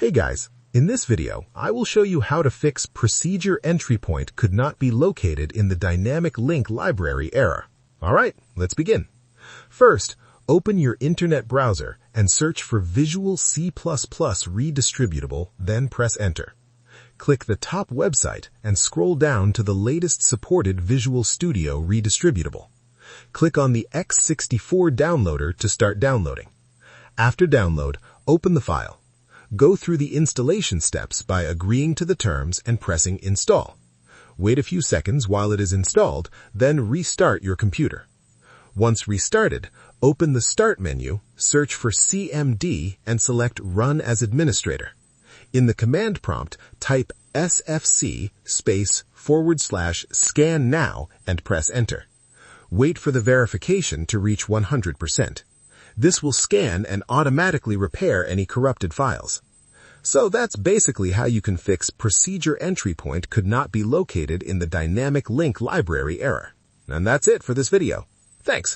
Hey guys, in this video, I will show you how to fix procedure entry point could not be located in the dynamic link library error. Alright, let's begin. First, open your internet browser and search for Visual C++ redistributable, then press enter. Click the top website and scroll down to the latest supported Visual Studio redistributable. Click on the x64 downloader to start downloading. After download, open the file. Go through the installation steps by agreeing to the terms and pressing install. Wait a few seconds while it is installed, then restart your computer. Once restarted, open the Start menu, search for CMD and select Run as Administrator. In the command prompt, type sfc /scan now and press enter. Wait for the verification to reach 100%. This will scan and automatically repair any corrupted files. So that's basically how you can fix procedure entry point could not be located in the dynamic link library error. And that's it for this video. Thanks.